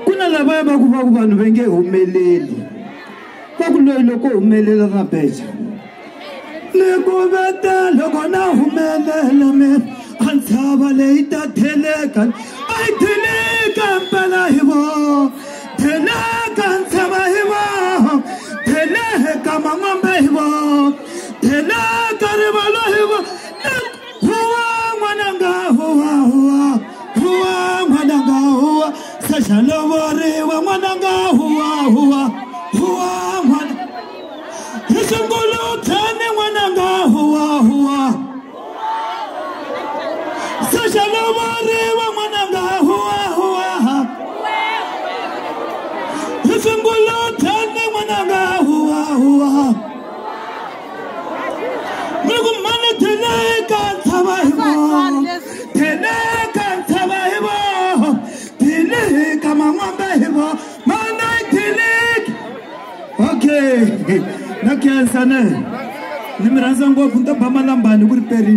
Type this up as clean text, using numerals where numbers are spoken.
kuna lava va ku vanhu va nge humeleli va ku loyi loko humelela na beja loko veta loko na humelela me a ntshava leyi ta theleka a yi theleka mpela hi vo theleka ntshava hi vo theleka mamambe hi vo theleka rivala hi vo huwa n'wananga huwa n'wananga huwa saxalovoriwa n'wananga huwa n'wana hi sungulutshani n'wananga huwa saxalovoriwa n'wananga huwa hi sungulutshani n'wananga huwa Migu mane theleka ntshava hi vo theleka ntshava hi vo theleka mamambe hi vo mana theleka okay na khansane ni mi rhandza ngopfu nto ba malambani ku ri peri